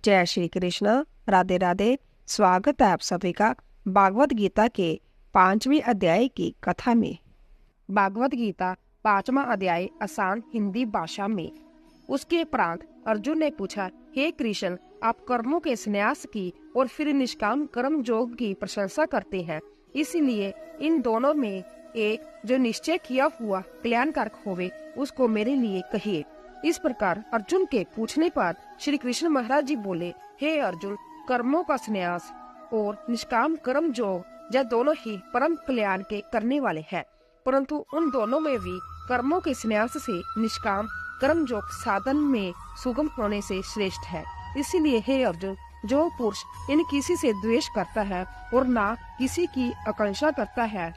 जय श्री कृष्ण, राधे राधे। स्वागत है आप सभी का भागवत गीता के 5वें अध्याय की कथा में। भागवत गीता 5वां अध्याय आसान हिंदी भाषा में। उसके उपरांत अर्जुन ने पूछा, हे कृष्ण, आप कर्मों के संन्यास की और फिर निष्काम कर्म योग की प्रशंसा करते हैं, इसलिए इन दोनों में एक जो निश्चय किया हुआ कल्याणकारक होवे उसको मेरे लिए कहिए। इस प्रकार अर्जुन के पूछने पर श्री कृष्ण महाराज जी बोले, हे अर्जुन, कर्मों का संन्यास और निष्काम कर्म योग यह दोनों ही परम कल्याण के करने वाले हैं, परंतु उन दोनों में भी कर्मों के संन्यास से निष्काम कर्म योग साधन में सुगम होने से श्रेष्ठ है। इसीलिए हे अर्जुन, जो पुरुष इन किसी से द्वेष करता है और ना किसी की आकांक्षा करता है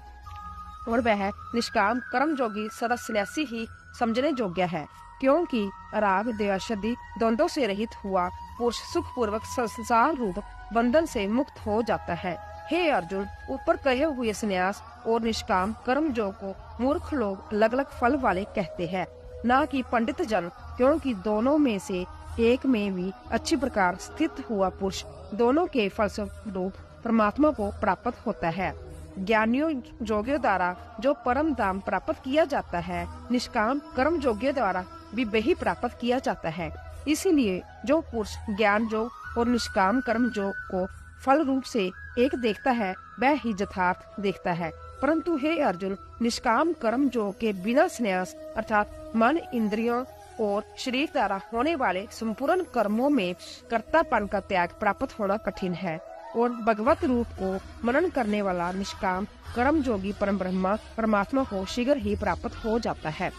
और वह निष्काम कर्म योगी सदा सन्यासी ही समझने योग्य है, क्योंकि राग द्वेषादि द्वंद्वों से रहित हुआ पुरुष सुख पूर्वक संसार रूप बंधन से मुक्त हो जाता है। हे अर्जुन, ऊपर कहे हुए संन्यास और निष्काम कर्म योग को मूर्ख लोग अलग अलग फल वाले कहते हैं, ना कि पंडित जन, क्योंकि दोनों में से एक में भी अच्छी प्रकार स्थित हुआ पुरुष दोनों के फलस्वरूप परमात्मा को प्राप्त होता है। ज्ञानियों योगियों द्वारा जो परम धाम प्राप्त किया जाता है, निष्काम कर्म योगियों द्वारा भी वही प्राप्त किया जाता है। इसीलिए जो पुरुष ज्ञान योग और निष्काम कर्म योग को फल रूप से एक देखता है, वह ही यथार्थ देखता है। परंतु हे अर्जुन, निष्काम कर्म योग के बिना संन्यास अर्थात मन, इंद्रियों और शरीर द्वारा होने वाले संपूर्ण कर्मों में कर्तापन का त्याग प्राप्त होना कठिन है, और भगवत रूप को मनन करने वाला निष्काम कर्म योगी परम ब्रह्मा परमात्मा को शीघ्र ही प्राप्त हो जाता है।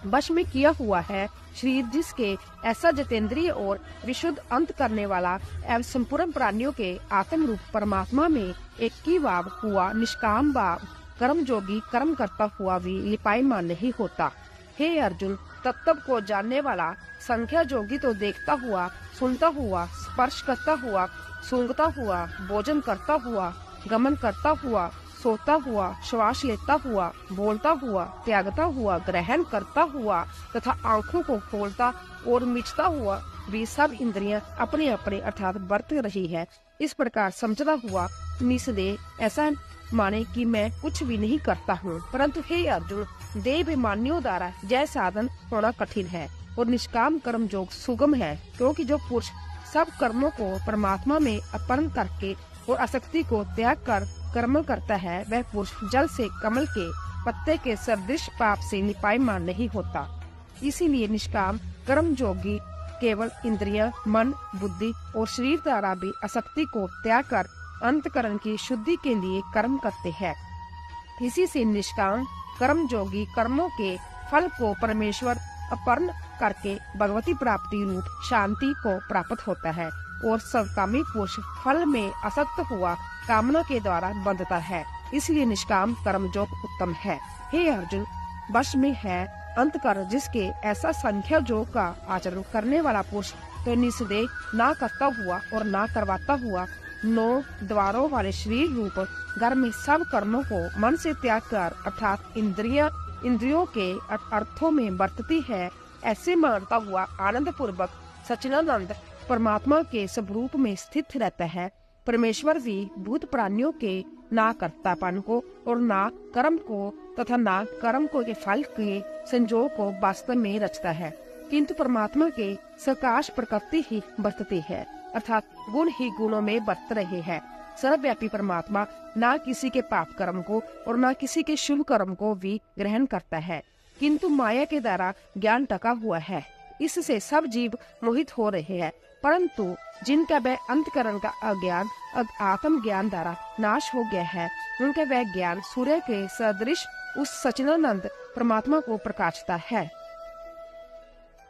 वश में किया हुआ है शरीर जिसके ऐसा जितेंद्रिय और विशुद्ध अंत करने वाला एवं संपूर्ण प्राणियों के आत्म रूप परमात्मा में एक ही भाव हुआ निष्काम भाव कर्म योगी कर्म करता हुआ भी लिपायमान नहीं होता। हे अर्जुन, तत्व को जानने वाला संख्या योगी तो देखता हुआ, सुनता हुआ, स्पर्श करता हुआ, सूंघता हुआ, भोजन करता हुआ, गमन करता हुआ, सोता हुआ, श्वास लेता हुआ, बोलता हुआ, त्यागता हुआ, ग्रहण करता हुआ तथा आंखों को खोलता और मिचता हुआ भी सब इंद्रियां अपने अपने अर्थात बरत रही है। इस प्रकार समझता हुआ निसंदेह ऐसा माने कि मैं कुछ भी नहीं करता हूँ, परंतु हे अर्जुन, देहाभिमानियों द्वारा जय साधन होना कठिन है और निष्काम कर्म योग सुगम है, क्योंकि जो पुरुष सब कर्मों को परमात्मा में अर्पण करके और आसक्ति को त्याग कर कर्म करता है, वह पुरुष जल से कमल के पत्ते के सदृश पाप से लिपायमान नहीं होता। इसीलिए निष्काम कर्म योगी केवल इंद्रियां, मन, बुद्धि और शरीर द्वारा भी आसक्ति को त्याग कर अंतकरण की शुद्धि के लिए कर्म करते हैं। इसी से निष्काम कर्म योगी कर्मों के फल को परमेश्वर अर्पण करके भगवती प्राप्ति रूप शांति को प्राप्त होता है, और सकामी पुरुष फल में आसक्त हुआ कामना के द्वारा बंधता है। इसलिए निष्काम कर्म योग उत्तम है। हे अर्जुन, वश में है अंतकरण जिसके ऐसा संख्या योग का आचरण करने वाला पुरुष तो निसंदेह ना करता हुआ और ना करवाता हुआ 9 द्वारों वाले शरीर रूप घर में सब कर्मों को मन से त्याग कर अर्थात इंद्रियों के अर्थों में बरतती है, ऐसे मानता हुआ आनंद पूर्वक सच्चिदानंद परमात्मा के स्वरूप में स्थित रहता है। परमेश्वर भी भूत प्राणियों के ना कर्तापन को और ना कर्म को तथा ना कर्म को के फल के संयोग को वास्तव में रचता है, किंतु परमात्मा के सकाश प्रकृति ही बरतती है, अर्थात गुण ही गुणों में बरत रहे हैं। सर्वव्यापी परमात्मा ना किसी के पाप कर्म को और ना किसी के शुभ कर्म को भी ग्रहण करता है, किंतु माया के द्वारा ज्ञान टका हुआ है, इससे सब जीव मोहित हो रहे हैं। परंतु जिनका वह अंतकरण का अज्ञान आत्म ज्ञान द्वारा नाश हो गया है, उनका वह ज्ञान सूर्य के सदृश उस सच्चिदानंद परमात्मा को प्रकाशता है।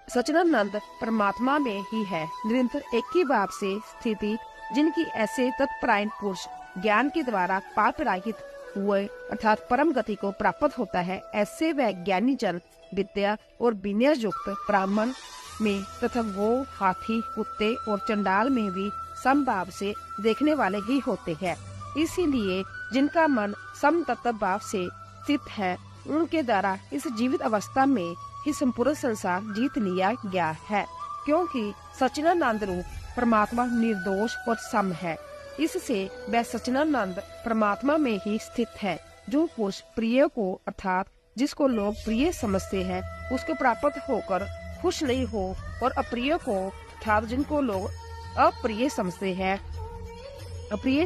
सच्चिदानंद परमात्मा में ही है निरंतर एक ही भाव से स्थिति, जिनकी ऐसे तत्परायण पुरुष ज्ञान के द्वारा पाप रहित हुए अर्थात परम गति को प्राप्त होता है, ऐसे वह ज्ञानी जन विद्या और विनय युक्त ब्राह्मण में तथा गो, हाथी, कुत्ते और चंडाल में भी समभाव से देखने वाले ही होते हैं। इसीलिए जिनका मन सम तत्व भाव से स्थित है, उनके द्वारा इस जीवित अवस्था में ही संपूर्ण संसार जीत लिया गया है, क्योंकि सच्चिदानंद रूप परमात्मा निर्दोष और सम है। इससे वह सच्चिदानंद परमात्मा में ही स्थित है। जो पुरुष प्रिय को अर्थात जिसको लोग प्रिय समझते हैं उसको प्राप्त होकर खुश नहीं हो, और अप्रिय को अर्थात जिनको लोग अप्रिय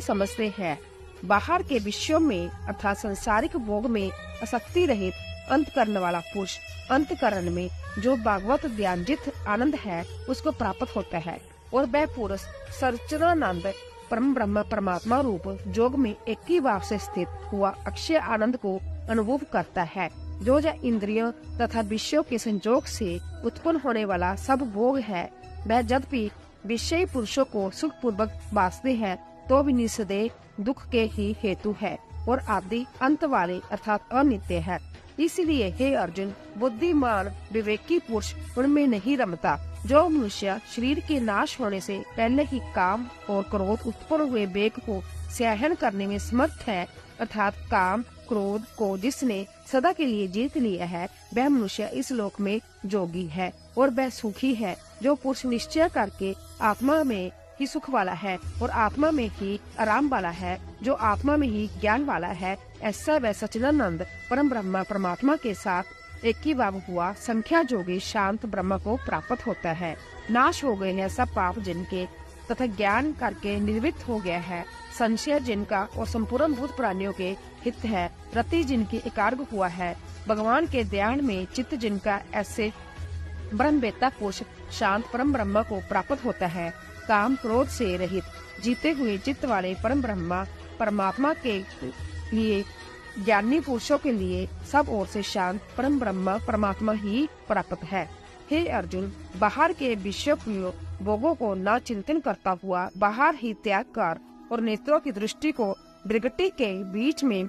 समझते हैं बाहर के विषयों में अर्थात सांसारिक भोग में आसक्ति रहित अंतकरण वाला पुरुष अंतकरण में जो भागवत ज्ञानजित आनंद है उसको प्राप्त होता है। और वह पुरुष सच्चिदानंद परम ब्रह्म परमात्मा रूप जोग में एक ही भाव से स्थित हुआ अक्षय आनंद को अनुभव करता है। जो इंद्रियों तथा विषयों के संयोग से उत्पन्न होने वाला सब भोग है, वह यद्यपि विषयी पुरुषों को सुख पूर्वक बांटते हैं तो भी निस्संदेह दुख के ही हेतु है और आदि अंत वाले अर्थात अनित्य है। इसलिए हे अर्जुन, बुद्धिमान विवेकी पुरुष उनमें नहीं रमता। जो मनुष्य शरीर के नाश होने से पहले ही काम और क्रोध उत्पन्न हुए वेग को सहन करने में समर्थ है, अर्थात काम क्रोध को जिसने सदा के लिए जीत लिया है, वह मनुष्य इस लोक में जोगी है और वह सुखी है। जो पुरुष निश्चय करके आत्मा में ही सुख वाला है और आत्मा में ही आराम वाला है, जो आत्मा में ही ज्ञान वाला है, ऐसा वह सच्चिदानंद परम ब्रह्म परमात्मा के साथ एक ही भाव हुआ संख्या जोगी शांत ब्रह्म को प्राप्त होता है। नाश हो गए हैं सब पाप जिनके तथा ज्ञान करके निर्वृत्त हो गया है संशय जिनका और संपूर्ण भूत प्राणियों के हित है। रति जिनकी एकाग्र हुआ है भगवान के ध्यान में चित्त जिनका, ऐसे ब्रह्मवेत्ता पुरुष शांत परम ब्रह्म को प्राप्त होता है। काम क्रोध से रहित जीते हुए चित्त वाले परम ब्रह्म परमात्मा के लिए ज्ञानी पुरुषों के लिए सब ओर से शांत परम ब्रह्म परमात्मा ही प्राप्त है। हे अर्जुन, बाहर के विषय भोगों को न चिंतन करता हुआ बाहर ही त्याग कर और नेत्रों की दृष्टि को भृगुटी के बीच में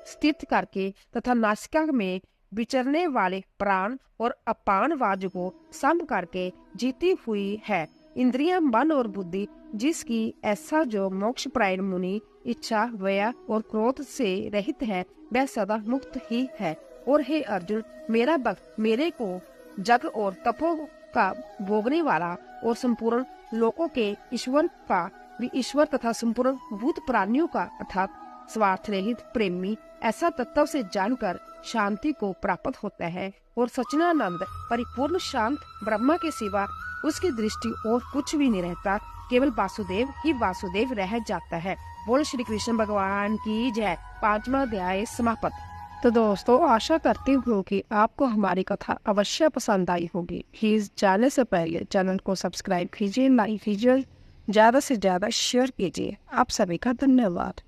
स्थित करके तथा नासिका में विचरने वाले प्राण और अपान वायु को सम करके जीती हुई है। इंद्रियां, मन और बुद्धि जिसकी ऐसा जो मोक्ष प्रायण मुनि इच्छा व्यय और क्रोध से रहित है, वह सदा मुक्त ही है। और हे अर्जुन, मेरा भक्त मेरे को जग और तपो का भोगने वाला और संपूर्ण लोकों के ईश्वर का भी ईश्वर तथा संपूर्ण भूत प्राणियों का अर्थात स्वार्थ रहित प्रेमी ऐसा तत्व से जानकर शांति को प्राप्त होता है और सच्चिदानंद परिपूर्ण शांत ब्रह्मा के सिवा उसकी दृष्टि और कुछ भी नहीं रहता, केवल वासुदेव ही वासुदेव रह जाता है। बोल श्री कृष्ण भगवान की जय। 5वां अध्याय समाप्त। तो दोस्तों, आशा करती हूँ कि आपको हमारी कथा अवश्य पसंद आई होगी। प्लीज जाने से पहले चैनल को सब्सक्राइब कीजिए, लाइक कीजिए, ज्यादा से ज्यादा शेयर कीजिए। आप सभी का धन्यवाद।